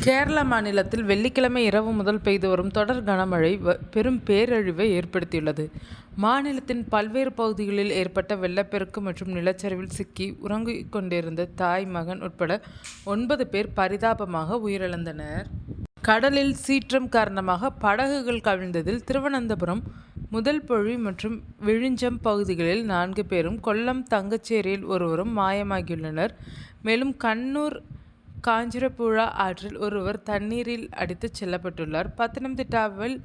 கேரள மாநிலத்தில் வெள்ளிக்கிழமை இரவு முதல் பெய்து வரும் தொடர் கனமழை பெரும் பேரழிவை ஏற்படுத்தியுள்ளது. மாநிலத்தின் பல்வேறு பகுதிகளில் ஏற்பட்ட வெள்ளப்பெருக்கு மற்றும் நிலச்சரிவில் சிக்கி உறங்கிக் கொண்டிருந்த தாய், மகன் உட்பட 9 பேர் பரிதாபமாக உயிரிழந்தனர். கடலில் சீற்றம் காரணமாக படகுகள் கவிழ்ந்ததில் திருவனந்தபுரம், முதல்பொழி மற்றும் விழிஞ்சம் பகுதிகளில் 4 பேரும், கொல்லம், தங்கச்சேரியில் ஒருவரும் மாயமாகியுள்ளனர். மேலும் கண்ணூர், காஞ்சிரப்புழா ஆற்றில் ஒருவர் தண்ணீரில் அடித்துச் செல்லப்பட்டுள்ளார். பத்தனம்திட்டாவில்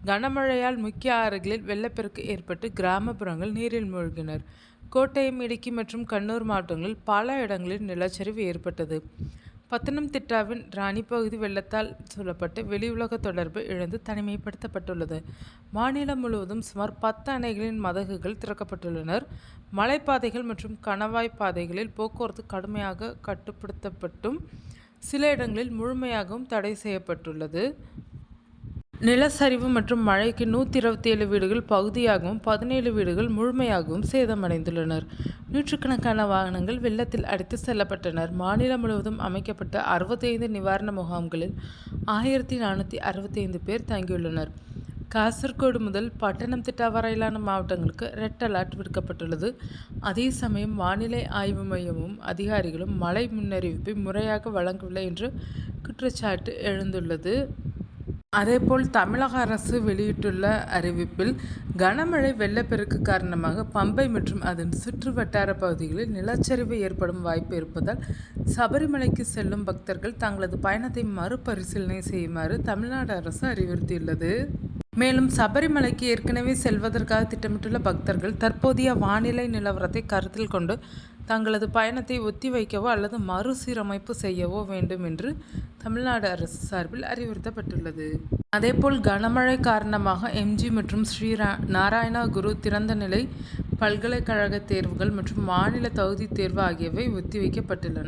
கனமழையால் முக்கிய ஆறுகளில் வெள்ளப்பெருக்கு ஏற்பட்டு கிராமப்புறங்கள் நீரில் மூழ்கினர். கோட்டயம், இடுக்கி மற்றும் கண்ணூர் மாவட்டங்களில் பல இடங்களில் நிலச்சரிவு ஏற்பட்டது. பத்தனம்திட்டாவின் ராணி பகுதி வெள்ளத்தால் சூழப்பட்டு வெளியுலக தொடர்பு இழந்து தனிமைப்படுத்தப்பட்டுள்ளது. மாநிலம் முழுவதும் சுமார் 10 அணைகளின் மதகுகள் திறக்கப்பட்டுள்ளனர். மலைப்பாதைகள் மற்றும் கணவாய் பாதைகளில் போக்குவரத்து கடுமையாக கட்டுப்படுத்தப்பட்டும் சில இடங்களில் முழுமையாகவும் தடை செய்யப்பட்டுள்ளது. நிலச்சரிவு மற்றும் மழைக்கு 127 வீடுகள் பகுதியாகவும் 17 வீடுகள் முழுமையாகவும் சேதமடைந்துள்ளனர். நூற்றுக்கணக்கான வாகனங்கள் வெள்ளத்தில் அடித்து செல்லப்பட்டனர். மாநிலம் முழுவதும் அமைக்கப்பட்ட 65 நிவாரண முகாம்களில் 1465 பேர் தங்கியுள்ளனர். காசர்கோடு முதல் பட்டணம்திட்டா வரையிலான மாவட்டங்களுக்கு ரெட் அலர்ட் விடுக்கப்பட்டுள்ளது. அதே சமயம் வானிலை ஆய்வு மையமும் அதிகாரிகளும் மழை முன்னறிவிப்பை முறையாக வழங்கவில்லை என்று குற்றச்சாட்டு எழுந்துள்ளது. அதேபோல் தமிழக அரசு வெளியிட்டுள்ள அறிவிப்பில் கனமழை, வெள்ளப்பெருக்கு காரணமாக பம்பை மற்றும் அதன் சுற்று வட்டார பகுதிகளில் நிலச்சரிவு ஏற்படும் வாய்ப்பு இருப்பதால் சபரிமலைக்கு செல்லும் பக்தர்கள் தங்களது பயணத்தை மறுபரிசீலனை செய்யுமாறு தமிழ்நாடு அரசு அறிவுறுத்தியுள்ளது. மேலும் சபரிமலைக்கு ஏற்கனவே செல்வதற்காக திட்டமிட்டுள்ள பக்தர்கள் தற்போதைய வானிலை நிலவரத்தை கருத்தில் கொண்டு தங்களது பயணத்தை ஒத்திவைக்கவோ அல்லது மறுசீரமைப்பு செய்யவோ வேண்டும் என்று தமிழ்நாடு அரசு சார்பில் அறிவுறுத்தப்பட்டுள்ளது. அதேபோல் கனமழை காரணமாக எம்ஜி மற்றும் ஸ்ரீ நாராயணா குரு திறந்தநிலை பல்கலைக்கழக தேர்வுகள் மற்றும் மாநில தகுதி தேர்வு ஆகியவை ஒத்திவைக்கப்பட்டுள்ளன.